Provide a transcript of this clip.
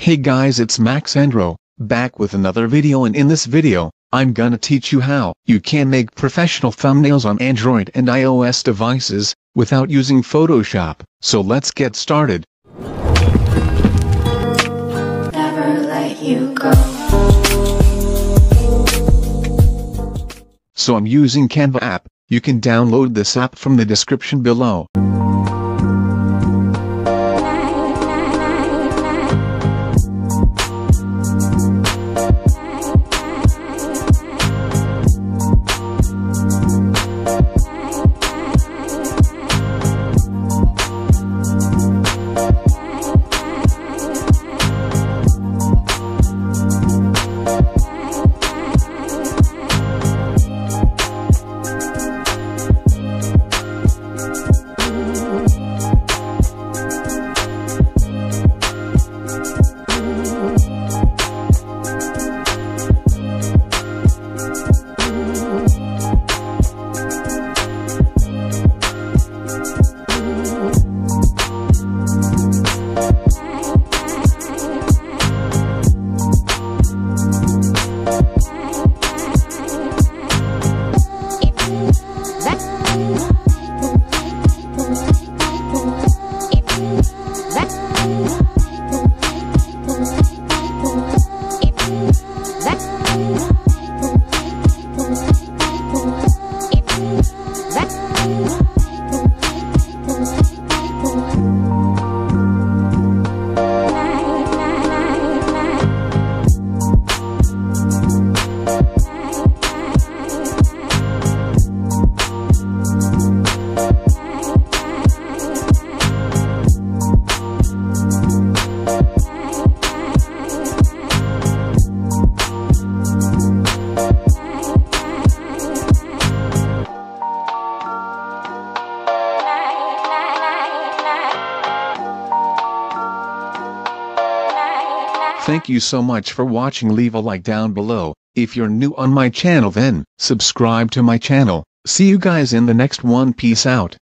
Hey guys, it's Maxandro, back with another video, and in this video, I'm gonna teach you how you can make professional thumbnails on Android and iOS devices, without using Photoshop. So let's get started. Never let you go. So I'm using Canva app. You can download this app from the description below. Thank you so much for watching. Leave a like down below. If you're new on my channel, then subscribe to my channel. See you guys in the next one. Peace out.